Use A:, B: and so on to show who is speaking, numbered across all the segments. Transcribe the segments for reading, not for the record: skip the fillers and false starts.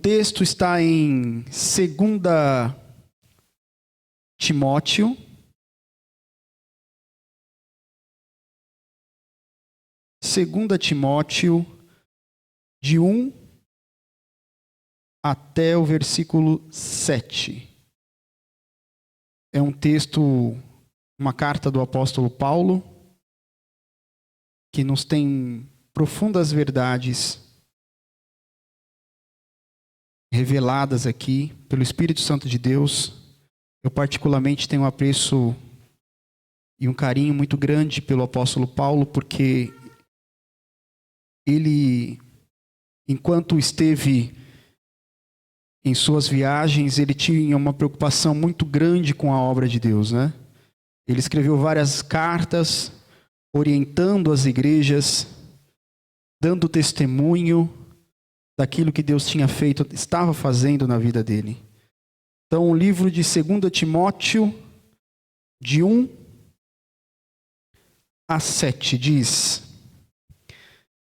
A: texto está em 2 Timóteo, de 1 até o versículo 7. É um texto, uma carta do apóstolo Paulo, que nos tem profundas verdades reveladas aqui pelo Espírito Santo de Deus. Eu particularmente tenho um apreço e um carinho muito grande pelo apóstolo Paulo, porque ele, enquanto esteve em suas viagens, ele tinha uma preocupação muito grande com a obra de Deus, né? Ele escreveu várias cartas, orientando as igrejas, dando testemunho daquilo que Deus tinha feito, estava fazendo na vida dele. Então, o livro de 2 Timóteo, de 1 a 7, diz: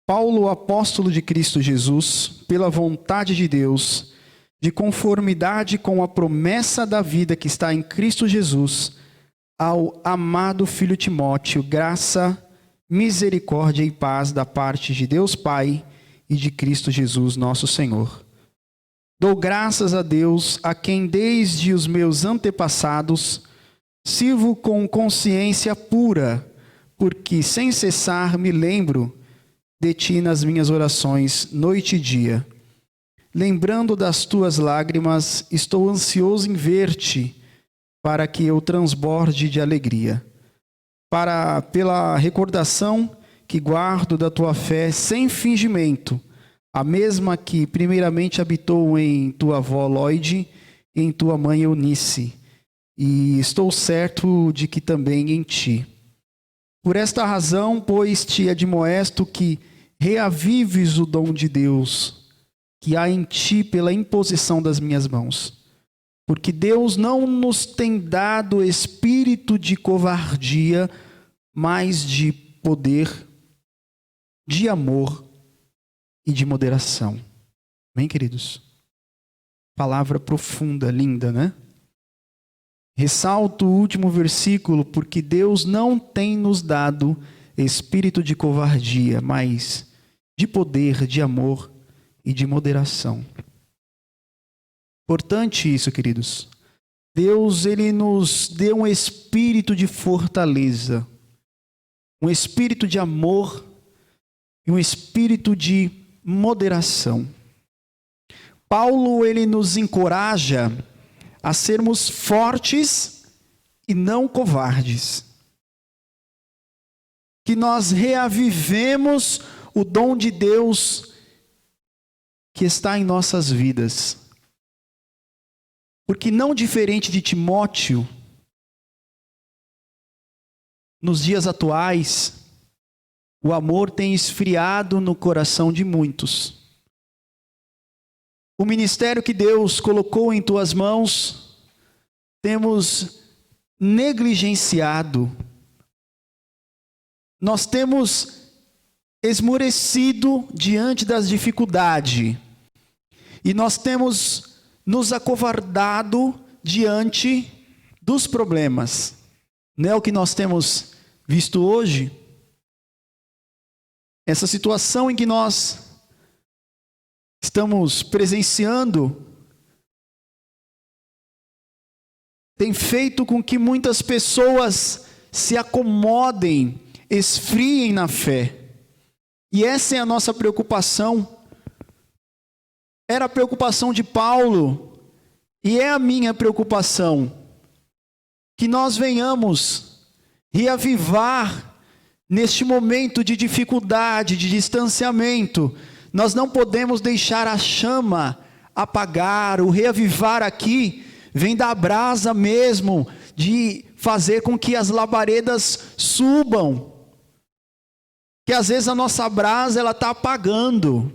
A: Paulo, apóstolo de Cristo Jesus, pela vontade de Deus, de conformidade com a promessa da vida que está em Cristo Jesus, ao amado filho Timóteo, graça, misericórdia e paz da parte de Deus Pai e de Cristo Jesus, nosso Senhor. Dou graças a Deus, a quem desde os meus antepassados sirvo com consciência pura, porque sem cessar me lembro de ti nas minhas orações, noite e dia. Lembrando das tuas lágrimas, estou ansioso em ver-te, para que eu transborde de alegria. Pela recordação que guardo da tua fé sem fingimento, a mesma que primeiramente habitou em tua avó Lóide e em tua mãe Eunice, e estou certo de que também em ti. Por esta razão, pois, te admoesto que reavives o dom de Deus que há em ti pela imposição das minhas mãos. Porque Deus não nos tem dado espírito de covardia, mas de poder, de amor e de moderação. Amém, queridos? Palavra profunda, linda, né? Ressalto o último versículo, porque Deus não tem nos dado espírito de covardia, mas de poder, de amor e de moderação. Importante isso, queridos. Deus, ele nos deu um espírito de fortaleza, um espírito de amor e um espírito de moderação. Paulo, ele nos encoraja a sermos fortes e não covardes. Que nós reavivemos o dom de Deus que está em nossas vidas. Porque não diferente de Timóteo, nos dias atuais, o amor tem esfriado no coração de muitos. O ministério que Deus colocou em tuas mãos, temos negligenciado. Nós temos esmorecido diante das dificuldades. E nós temos nos acovardado diante dos problemas. Não é o que nós temos visto hoje? Essa situação em que nós estamos presenciando tem feito com que muitas pessoas se acomodem, esfriem na fé. E essa é a nossa preocupação. Era a preocupação de Paulo e é a minha preocupação. Que nós venhamos reavivar neste momento de dificuldade, de distanciamento. Nós não podemos deixar a chama apagar. O reavivar aqui vem da brasa mesmo, de fazer com que as labaredas subam. Que às vezes a nossa brasa ela está apagando.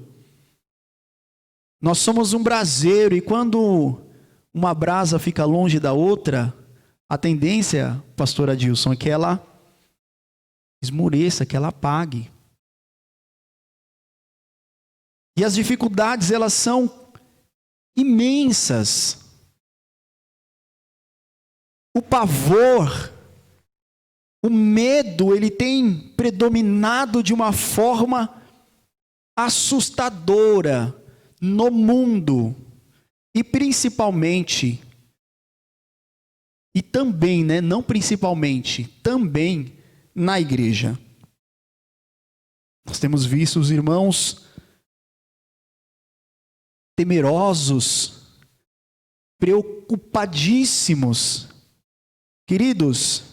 A: Nós somos um braseiro e quando uma brasa fica longe da outra, a tendência, pastor Adilson, é que ela esmoreça, que ela apague. E as dificuldades, elas são imensas. O pavor, o medo, ele tem predominado de uma forma assustadora no mundo e principalmente, e também, não principalmente, também na igreja. Nós temos visto os irmãos temerosos, preocupadíssimos. Queridos,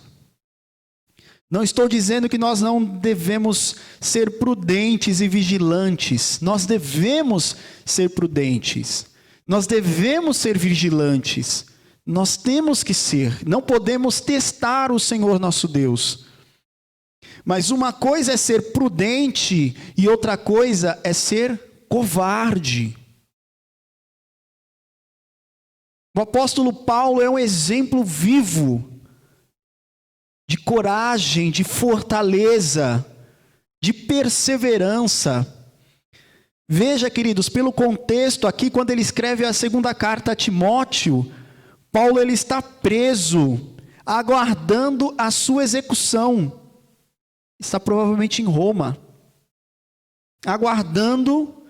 A: não estou dizendo que nós não devemos ser prudentes e vigilantes. Nós devemos ser prudentes. Nós devemos ser vigilantes. Nós temos que ser. Não podemos testar o Senhor nosso Deus. Mas uma coisa é ser prudente e outra coisa é ser covarde. O apóstolo Paulo é um exemplo vivo de coragem, de fortaleza, de perseverança. Veja, queridos, pelo contexto aqui, quando ele escreve a segunda carta a Timóteo, Paulo ele está preso, aguardando a sua execução. Está provavelmente em Roma, aguardando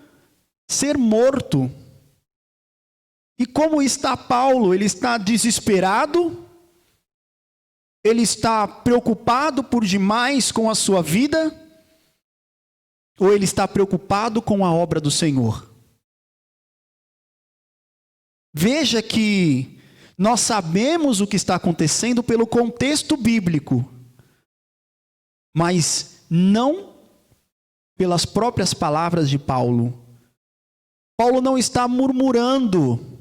A: ser morto. E como está Paulo? Ele está desesperado? Ele está preocupado por demais com a sua vida? Ou ele está preocupado com a obra do Senhor? Veja que nós sabemos o que está acontecendo pelo contexto bíblico, mas não pelas próprias palavras de Paulo. Paulo não está murmurando,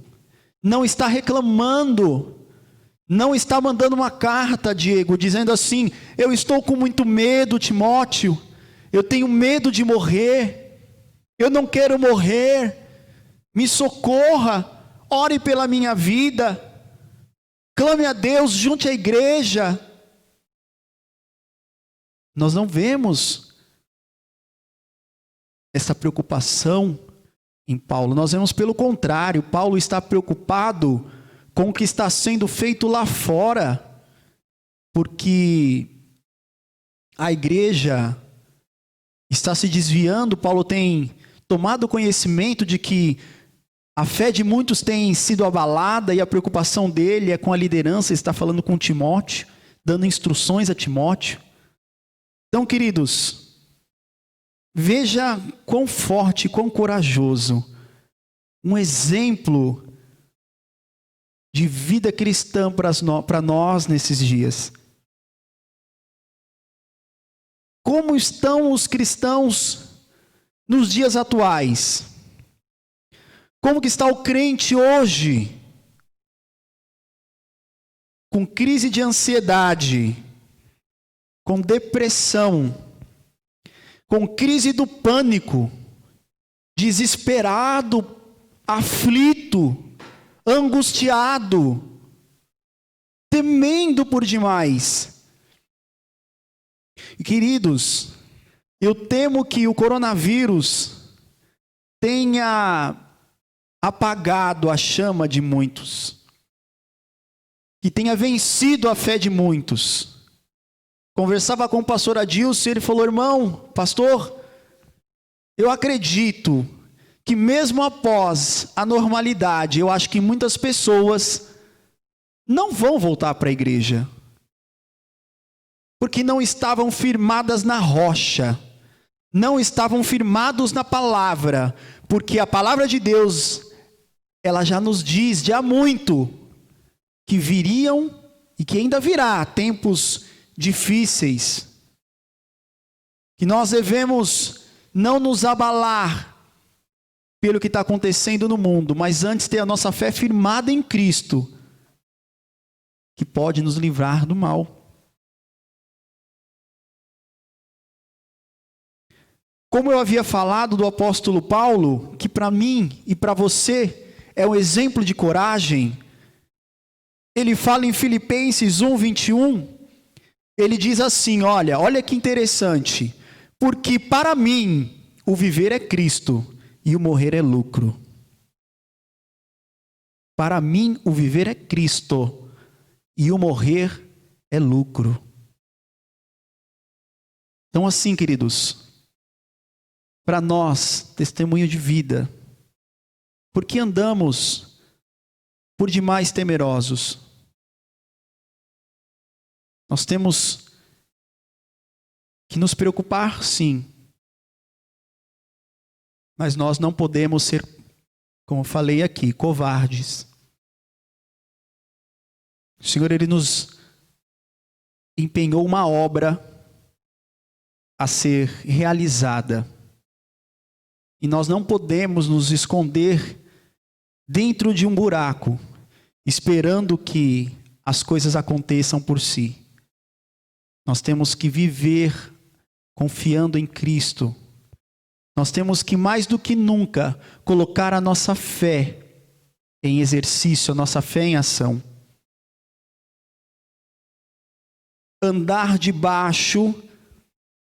A: não está reclamando, não está mandando uma carta, Diego, dizendo assim: eu estou com muito medo, Timóteo, eu tenho medo de morrer, eu não quero morrer, me socorra, ore pela minha vida, clame a Deus, junte a igreja. Nós não vemos essa preocupação em Paulo, nós vemos pelo contrário. Paulo está preocupado com o que está sendo feito lá fora, porque a igreja está se desviando. Paulo tem tomado conhecimento de que a fé de muitos tem sido abalada e a preocupação dele é com a liderança. Ele está falando com Timóteo, dando instruções a Timóteo. Então, queridos, veja quão forte, quão corajoso, um exemplo de vida cristã para nós nesses dias. Como estão os cristãos nos dias atuais? Como que está o crente hoje? Com crise de ansiedade, com depressão, com crise do pânico, desesperado, aflito, angustiado, temendo por demais. E, queridos, eu temo que o coronavírus tenha apagado a chama de muitos, que tenha vencido a fé de muitos. Conversava com o pastor Adilson e ele falou: irmão, pastor, eu acredito que mesmo após a normalidade, eu acho que muitas pessoas não vão voltar para a igreja, porque não estavam firmadas na rocha, não estavam firmados na palavra, porque a palavra de Deus, ela já nos diz, já há muito, que viriam e que ainda virá tempos difíceis, que nós devemos não nos abalar pelo que está acontecendo no mundo, mas antes ter a nossa fé firmada em Cristo, que pode nos livrar do mal. Como eu havia falado do apóstolo Paulo, que para mim e para você é um exemplo de coragem, ele fala em Filipenses 1:21, ele diz assim: olha que interessante, porque para mim o viver é Cristo e o morrer é lucro. Para mim, o viver é Cristo e o morrer é lucro. Então, assim, queridos, para nós, testemunho de vida, por que andamos por demais temerosos? Nós temos que nos preocupar, sim, mas nós não podemos ser, como eu falei aqui, covardes. O Senhor, Ele nos empenhou uma obra a ser realizada. E nós não podemos nos esconder dentro de um buraco, esperando que as coisas aconteçam por si. Nós temos que viver confiando em Cristo. Nós temos que, mais do que nunca, colocar a nossa fé em exercício, a nossa fé em ação. Andar debaixo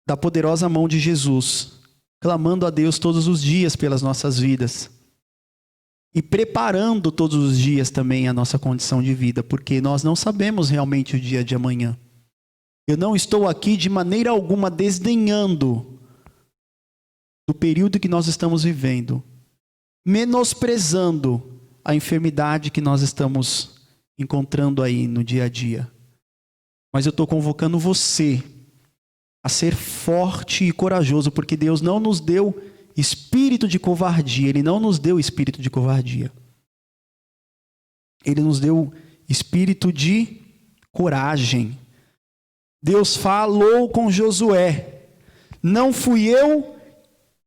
A: da poderosa mão de Jesus, clamando a Deus todos os dias pelas nossas vidas. E preparando todos os dias também a nossa condição de vida, porque nós não sabemos realmente o dia de amanhã. Eu não estou aqui de maneira alguma desdenhando do período que nós estamos vivendo, menosprezando a enfermidade que nós estamos encontrando aí no dia a dia. Mas eu estou convocando você a ser forte e corajoso, porque Deus não nos deu espírito de covardia. Ele não nos deu espírito de covardia. Ele nos deu espírito de coragem. Deus falou com Josué: não fui eu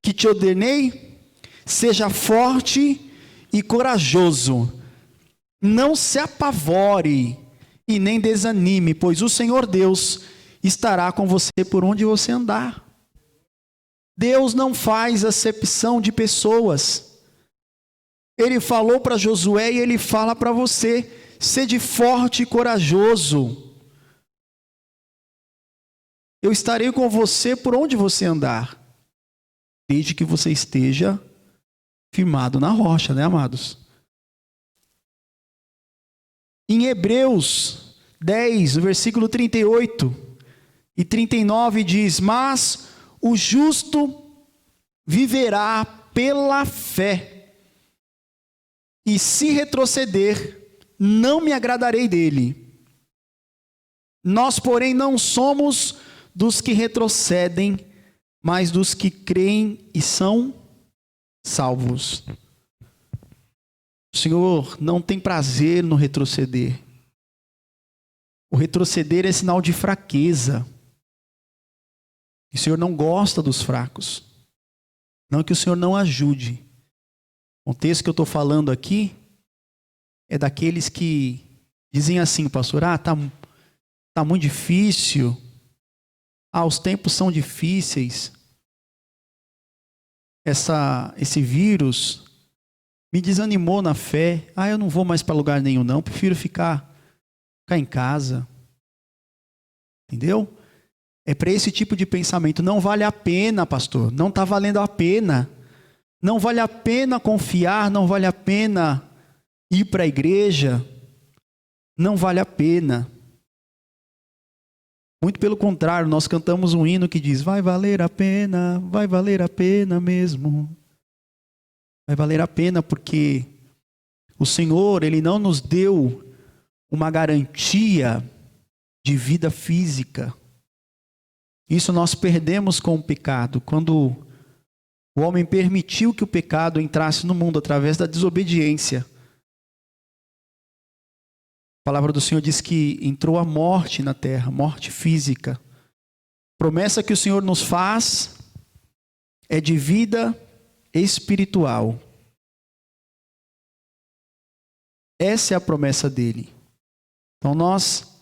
A: que te ordenei? Seja forte e corajoso. Não se apavore e nem desanime, pois o Senhor Deus estará com você por onde você andar. Deus não faz acepção de pessoas. Ele falou para Josué e ele fala para você: sede forte e corajoso. Eu estarei com você por onde você andar, desde que você esteja firmado na rocha, né, amados? Em Hebreus 10, o versículo 38 e 39 diz: mas o justo viverá pela fé, e se retroceder, não me agradarei dele. Nós, porém, não somos dos que retrocedem, mas dos que creem e são salvos. O Senhor não tem prazer no retroceder. O retroceder é sinal de fraqueza. O Senhor não gosta dos fracos. Não que o Senhor não ajude. O texto que eu estou falando aqui é daqueles que dizem assim: pastor, tá muito difícil. Os tempos são difíceis. Esse vírus me desanimou na fé. Eu não vou mais para lugar nenhum não, prefiro ficar em casa. Entendeu? É para esse tipo de pensamento. Não vale a pena, pastor. Não está valendo a pena. Não vale a pena confiar, não vale a pena ir para a igreja. Não vale a pena. Muito pelo contrário, nós cantamos um hino que diz: vai valer a pena mesmo. Vai valer a pena porque o Senhor, Ele não nos deu uma garantia de vida física. Isso nós perdemos com o pecado, quando o homem permitiu que o pecado entrasse no mundo através da desobediência. A palavra do Senhor diz que entrou a morte na terra, morte física. A promessa que o Senhor nos faz é de vida espiritual. Essa é a promessa dele. Então nós,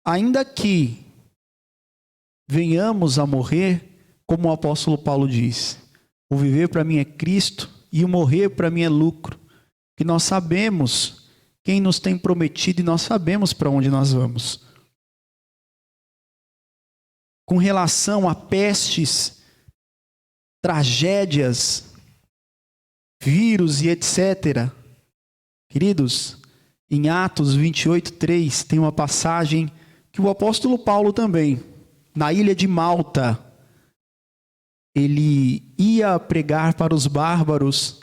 A: ainda que venhamos a morrer, como o apóstolo Paulo diz: o viver para mim é Cristo e o morrer para mim é lucro. Que nós sabemos quem nos tem prometido e nós sabemos para onde nós vamos. Com relação a pestes, tragédias, vírus e etc., Queridos, em Atos 28:3 tem uma passagem que o apóstolo Paulo também, na ilha de Malta, ele ia pregar para os bárbaros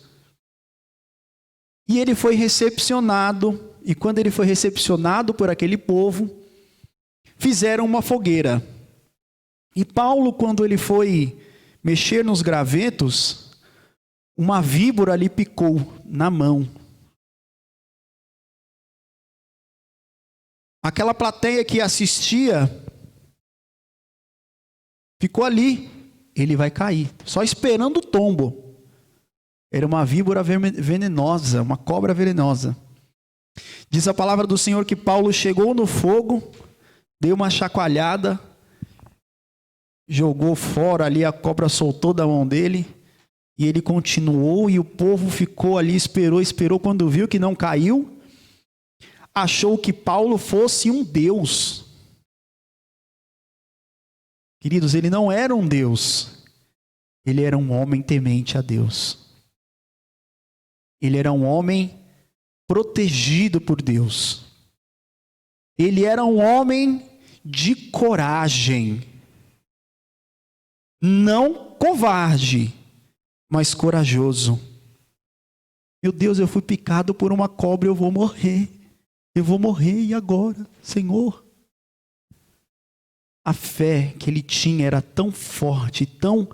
A: e ele foi recepcionado. E quando ele foi recepcionado por aquele povo, fizeram uma fogueira. E Paulo, quando ele foi mexer nos gravetos, uma víbora lhe picou na mão. Aquela plateia que assistia ficou ali. Ele vai cair, só esperando o tombo. Era uma víbora venenosa, uma cobra venenosa. Diz a palavra do Senhor que Paulo chegou no fogo, deu uma chacoalhada, jogou fora ali, a cobra soltou da mão dele, e ele continuou, e o povo ficou ali, esperou, quando viu que não caiu, achou que Paulo fosse um deus. Queridos, ele não era um deus, ele era um homem temente a Deus. Ele era um homem protegido por Deus. Ele era um homem de coragem. Não covarde, mas corajoso. Meu Deus, eu fui picado por uma cobra, eu vou morrer. Eu vou morrer, e agora, Senhor? A fé que ele tinha era tão forte, tão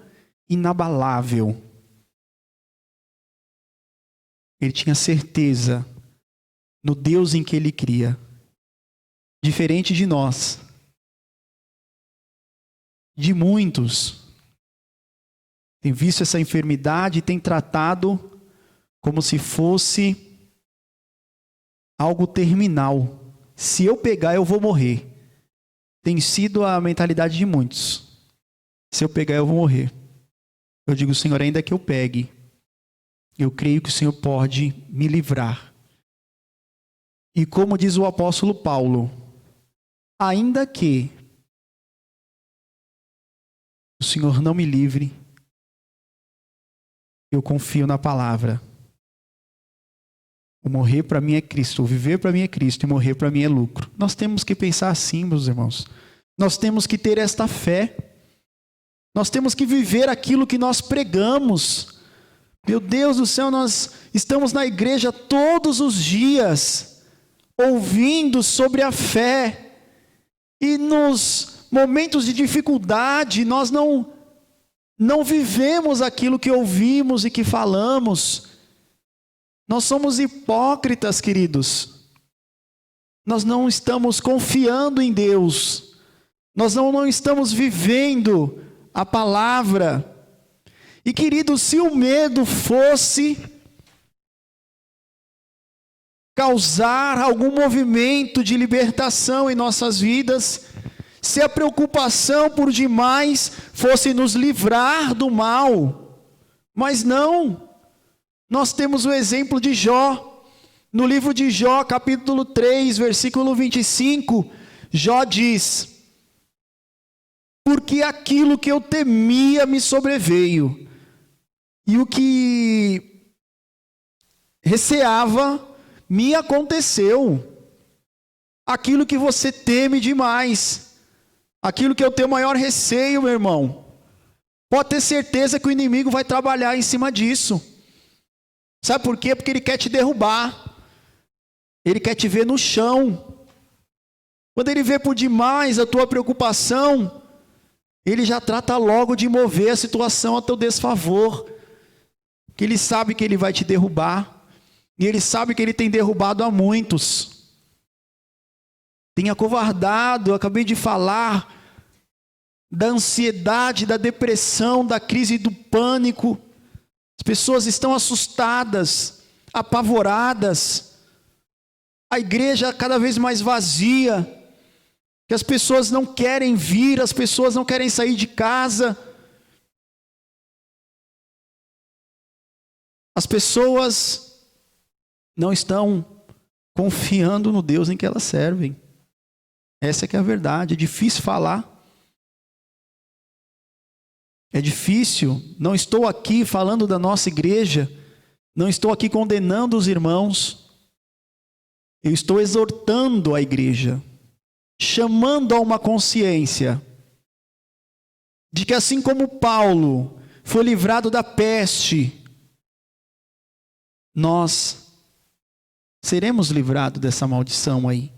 A: inabalável. Ele tinha certeza no Deus em que ele cria. Diferente de nós, de muitos, tem visto essa enfermidade e tem tratado como se fosse algo terminal. Se eu pegar, eu vou morrer. Tem sido a mentalidade de muitos. Se eu pegar, eu vou morrer. Eu digo, Senhor, ainda que eu pegue, eu creio que o Senhor pode me livrar. E como diz o apóstolo Paulo, ainda que o Senhor não me livre, eu confio na palavra. O morrer para mim é Cristo, o viver para mim é Cristo, e morrer para mim é lucro. Nós temos que pensar assim, meus irmãos. Nós temos que ter esta fé. Nós temos que viver aquilo que nós pregamos. Meu Deus do céu, nós estamos na igreja todos os dias, ouvindo sobre a fé. E nos momentos de dificuldade, nós não vivemos aquilo que ouvimos e que falamos. Nós somos hipócritas, queridos. Nós não estamos confiando em Deus. Nós não estamos vivendo a palavra. E, queridos, se o medo fosse causar algum movimento de libertação em nossas vidas, se a preocupação por demais fosse nos livrar do mal, mas não. Nós temos o exemplo de Jó. No livro de Jó, capítulo 3, versículo 25, Jó diz: porque aquilo que eu temia me sobreveio, e o que receava me aconteceu. Aquilo que você teme demais, aquilo que eu tenho maior receio, meu irmão, pode ter certeza que o inimigo vai trabalhar em cima disso. Sabe por quê? Porque ele quer te derrubar. Ele quer te ver no chão. Quando ele vê por demais a tua preocupação, ele já trata logo de mover a situação a teu desfavor. Porque ele sabe que ele vai te derrubar. E ele sabe que ele tem derrubado a muitos. Tem acovardado, eu acabei de falar, da ansiedade, da depressão, da crise do pânico. As pessoas estão assustadas, apavoradas. A igreja cada vez mais vazia. Que as pessoas não querem vir, as pessoas não querem sair de casa. As pessoas não estão confiando no Deus em que elas servem. Essa que é a verdade. É difícil falar. É difícil. Não estou aqui falando da nossa igreja. Não estou aqui condenando os irmãos. Eu estou exortando a igreja, chamando a uma consciência de que assim como Paulo foi livrado da peste, nós seremos livrados dessa maldição aí.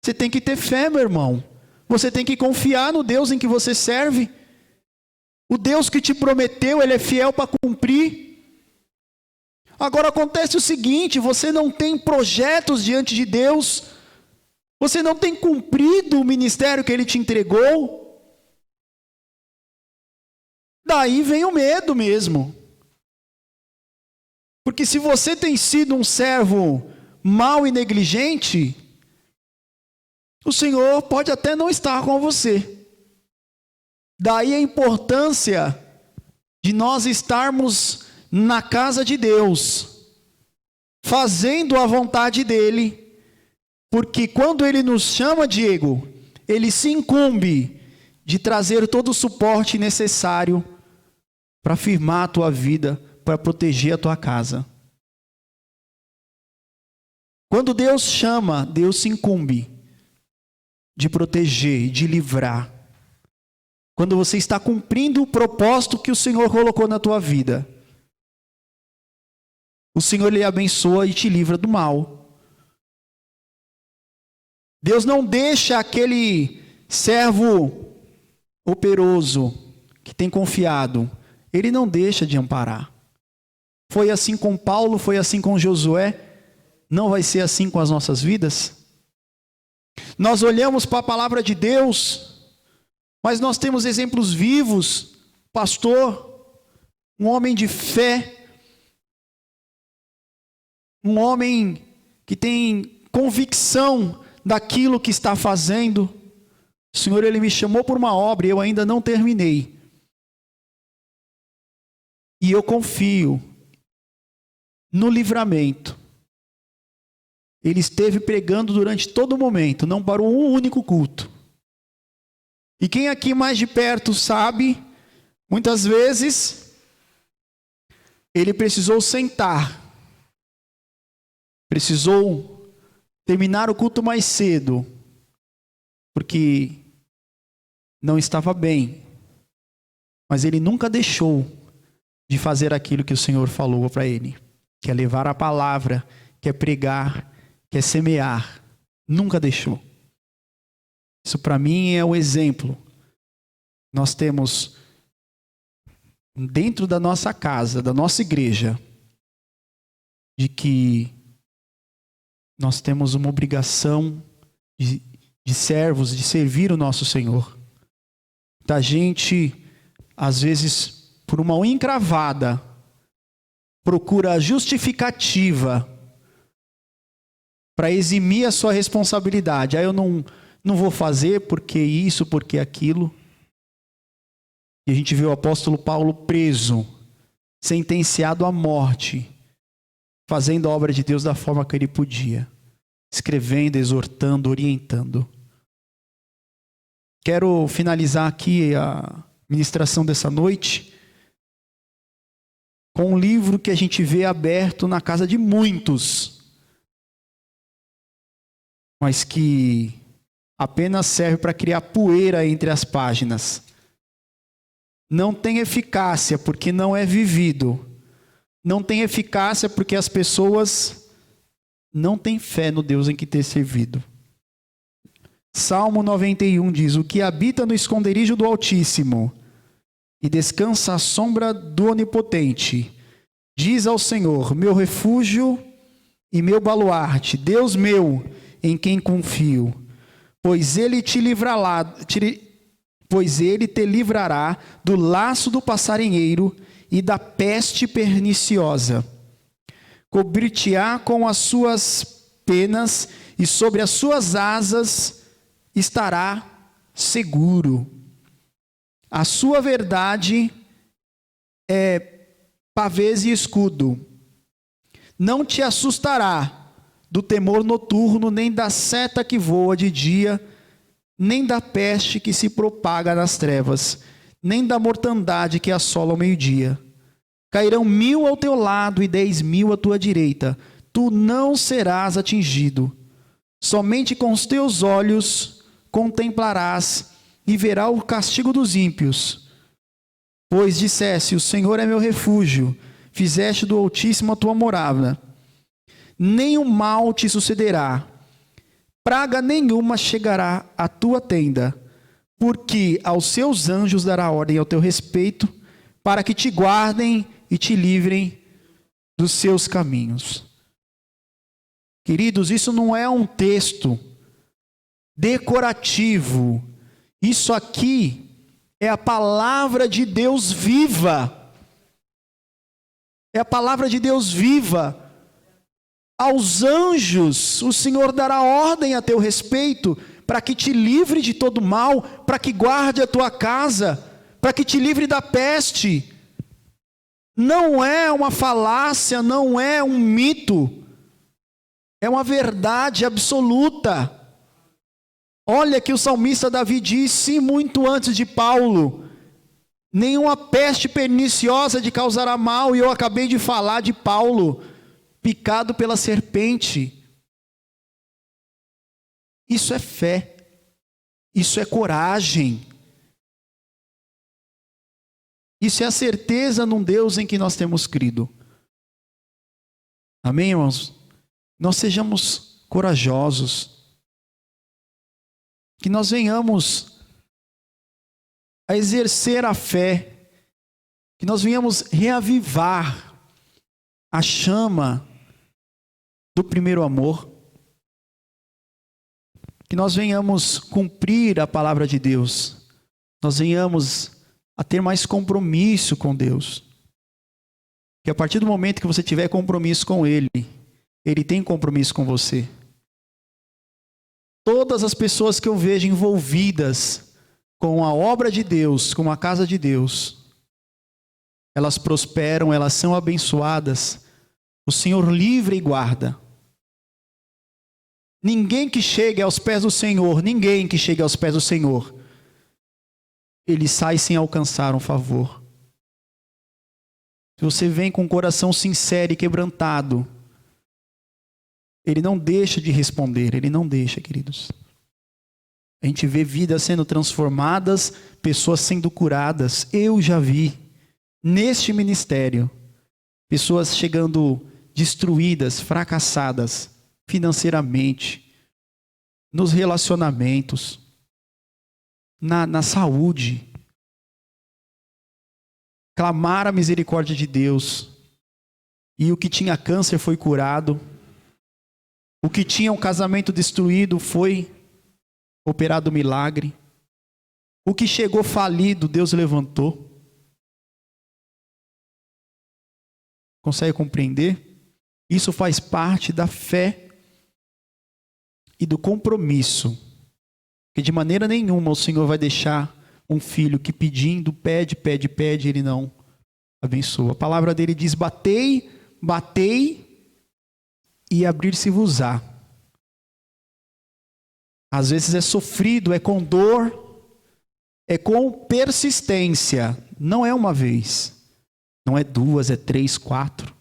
A: Você tem que ter fé, meu irmão. Você tem que confiar no Deus em que você serve. O Deus que te prometeu, Ele é fiel para cumprir. Agora acontece o seguinte, você não tem projetos diante de Deus, você não tem cumprido o ministério que Ele te entregou. Daí vem o medo mesmo. Porque se você tem sido um servo mau e negligente, o Senhor pode até não estar com você. Daí a importância de nós estarmos na casa de Deus, fazendo a vontade dEle, porque quando Ele nos chama, Diego, Ele se incumbe de trazer todo o suporte necessário para firmar a tua vida, para proteger a tua casa. Quando Deus chama, Deus se incumbe de proteger, de livrar. Quando você está cumprindo o propósito que o Senhor colocou na tua vida, o Senhor lhe abençoa e te livra do mal. Deus não deixa aquele servo operoso que tem confiado, Ele não deixa de amparar. Foi assim com Paulo, foi assim com Josué, não vai ser assim com as nossas vidas? Nós olhamos para a palavra de Deus, mas nós temos exemplos vivos, pastor, um homem de fé, um homem que tem convicção daquilo que está fazendo. O Senhor, Ele me chamou por uma obra e eu ainda não terminei. E eu confio no livramento. Ele esteve pregando durante todo o momento, não parou um único culto. E quem aqui mais de perto sabe, muitas vezes, ele precisou sentar, precisou terminar o culto mais cedo, porque não estava bem. Mas ele nunca deixou de fazer aquilo que o Senhor falou para ele, que é levar a palavra, que é pregar, que é semear. Nunca deixou. Isso para mim é um exemplo. Nós temos dentro da nossa casa, da nossa igreja, de que nós temos uma obrigação de servos, de servir o nosso Senhor. Da gente, às vezes, por uma unha encravada, procura justificativa para eximir a sua responsabilidade. Aí eu não vou fazer porque isso, porque aquilo. E a gente vê o apóstolo Paulo preso, sentenciado à morte, fazendo a obra de Deus da forma que ele podia, escrevendo, exortando, orientando. Quero finalizar aqui a ministração dessa noite com um livro que a gente vê aberto na casa de muitos, mas que apenas serve para criar poeira entre as páginas. Não tem eficácia porque não é vivido. Não tem eficácia porque as pessoas não têm fé no Deus em que ter servido. Salmo 91 diz: o que habita no esconderijo do Altíssimo e descansa à sombra do Onipotente, diz ao Senhor, meu refúgio e meu baluarte, Deus meu, em quem confio, pois ele te livrará do laço do passarinheiro e da peste perniciosa. Cobrir-te-á com as suas penas e sobre as suas asas estará seguro. A sua verdade é pavês e escudo. Não te assustará do temor noturno, nem da seta que voa de dia, nem da peste que se propaga nas trevas, nem da mortandade que assola ao meio-dia. Cairão 1000 ao teu lado e 10.000 à tua direita, tu não serás atingido. Somente com os teus olhos contemplarás e verás o castigo dos ímpios. Pois disseste, o Senhor é meu refúgio, fizeste do Altíssimo a tua morada. Nenhum mal te sucederá, praga nenhuma chegará à tua tenda, porque aos seus anjos dará ordem ao teu respeito, para que te guardem e te livrem dos seus caminhos. Queridos, isso não é um texto decorativo. Isso aqui é a palavra de Deus viva. É a palavra de Deus viva. Aos anjos o Senhor dará ordem a teu respeito, para que te livre de todo mal, para que guarde a tua casa, para que te livre da peste. Não é uma falácia, não é um mito, é uma verdade absoluta. Olha que o salmista Davi disse muito antes de Paulo: nenhuma peste perniciosa te causará mal, e eu acabei de falar de Paulo, picado pela serpente. Isso é fé, isso é coragem, isso é a certeza num Deus em que nós temos crido. Amém, irmãos? Nós sejamos corajosos, que nós venhamos a exercer a fé, que nós venhamos reavivar a chama do primeiro amor, que nós venhamos cumprir a palavra de Deus, nós venhamos a ter mais compromisso com Deus, que a partir do momento que você tiver compromisso com Ele, Ele tem compromisso com você. Todas as pessoas que eu vejo envolvidas com a obra de Deus, com a casa de Deus, elas prosperam, elas são abençoadas, o Senhor livra e guarda. Ninguém que chegue aos pés do Senhor, ele sai sem alcançar um favor. Se você vem com o coração sincero e quebrantado, Ele não deixa de responder, Ele não deixa, queridos. A gente vê vidas sendo transformadas, pessoas sendo curadas. Eu já vi, neste ministério, pessoas chegando destruídas, fracassadas, financeiramente, nos relacionamentos, na saúde. Clamar a misericórdia de Deus. E o que tinha câncer foi curado. O que tinha um casamento destruído foi operado milagre. O que chegou falido, Deus levantou. Consegue compreender? Isso faz parte da fé e do compromisso. Que de maneira nenhuma o Senhor vai deixar um filho que pedindo, pede, Ele não abençoa. A palavra dele diz: batei, e abrir-se-vos-á. Às vezes é sofrido, é com dor, é com persistência. Não é uma vez, não é duas, é 3, 4.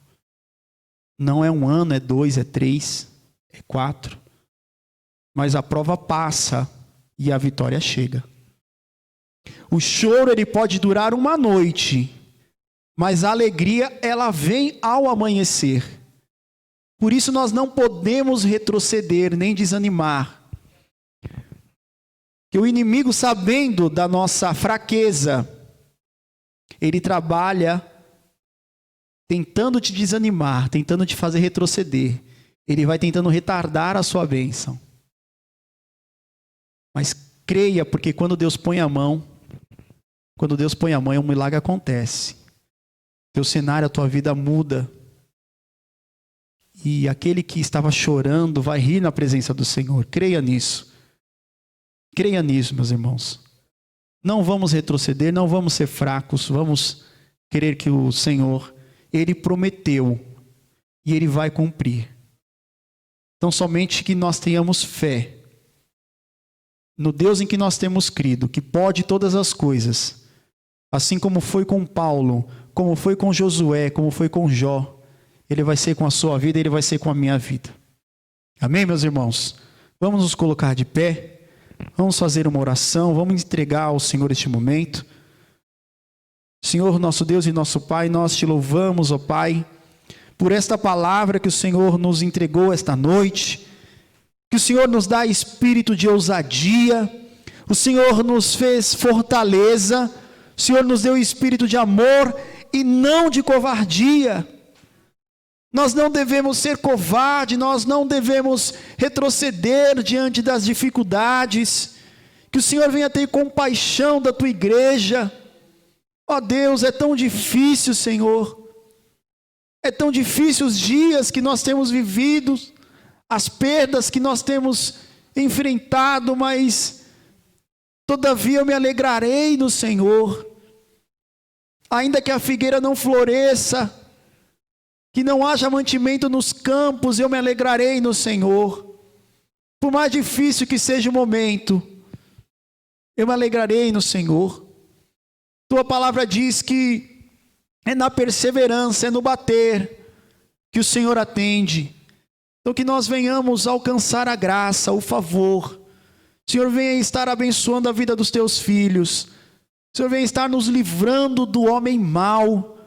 A: Não é um ano, é 2, é 3, é 4. Mas a prova passa e a vitória chega. O choro ele pode durar uma noite, mas a alegria ela vem ao amanhecer. Por isso nós não podemos retroceder nem desanimar. Que o inimigo, sabendo da nossa fraqueza, ele trabalha tentando te desanimar, tentando te fazer retroceder. Ele vai tentando retardar a sua bênção. Mas creia, porque quando Deus põe a mão, um milagre acontece. Teu cenário, a tua vida muda. E aquele que estava chorando vai rir na presença do Senhor. Creia nisso. Creia nisso, meus irmãos. Não vamos retroceder, não vamos ser fracos, vamos querer que o Senhor, Ele prometeu e Ele vai cumprir. Então, somente que nós tenhamos fé no Deus em que nós temos crido, que pode todas as coisas, assim como foi com Paulo, como foi com Josué, como foi com Jó. Ele vai ser com a sua vida, Ele vai ser com a minha vida. Amém, meus irmãos? Vamos nos colocar de pé, vamos fazer uma oração, vamos entregar ao Senhor este momento. Senhor, nosso Deus e nosso Pai, nós te louvamos, ó Pai, por esta palavra que o Senhor nos entregou esta noite, que o Senhor nos dá espírito de ousadia, o Senhor nos fez fortaleza, o Senhor nos deu espírito de amor e não de covardia. Nós não devemos ser covardes, nós não devemos retroceder diante das dificuldades. Que o Senhor venha ter compaixão da tua igreja. Ó Deus, é tão difícil, Senhor. É tão difícil os dias que nós temos vivido, as perdas que nós temos enfrentado, mas todavia eu me alegrarei no Senhor. Ainda que a figueira não floresça, que não haja mantimento nos campos, eu me alegrarei no Senhor. Por mais difícil que seja o momento, eu me alegrarei no Senhor. Tua palavra diz que é na perseverança, é no bater, que o Senhor atende. Então que nós venhamos alcançar a graça, o favor. O Senhor venha estar abençoando a vida dos teus filhos. O Senhor venha estar nos livrando do homem mau,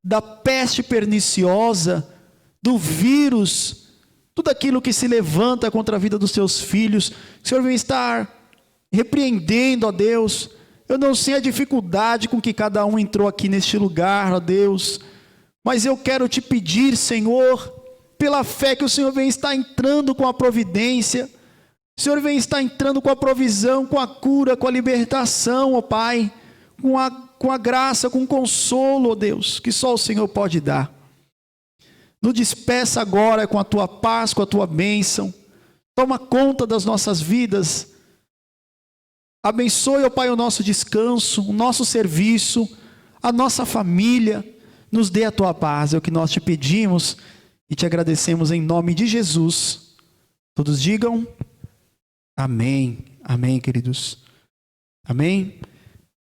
A: da peste perniciosa, do vírus, tudo aquilo que se levanta contra a vida dos teus filhos. O Senhor vem estar repreendendo, ó Deus. Eu não sei a dificuldade com que cada um entrou aqui neste lugar, ó Deus, mas eu quero te pedir, Senhor, pela fé que o Senhor vem estar entrando com a providência, o Senhor vem estar entrando com a provisão, com a cura, com a libertação, ó Pai, com a graça, com o consolo, ó Deus, que só o Senhor pode dar. Nos despeça agora com a tua paz, com a tua bênção. Toma conta das nossas vidas. Abençoe, ó Pai, o nosso descanso, o nosso serviço, a nossa família. Nos dê a tua paz, é o que nós te pedimos e te agradecemos em nome de Jesus. Todos digam amém. Amém, queridos. Amém.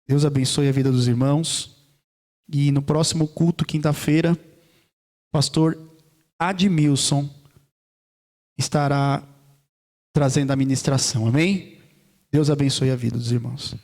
A: Deus abençoe a vida dos irmãos. E no próximo culto, quinta-feira, o pastor Admilson estará trazendo a ministração. Amém? Deus abençoe a vida dos irmãos.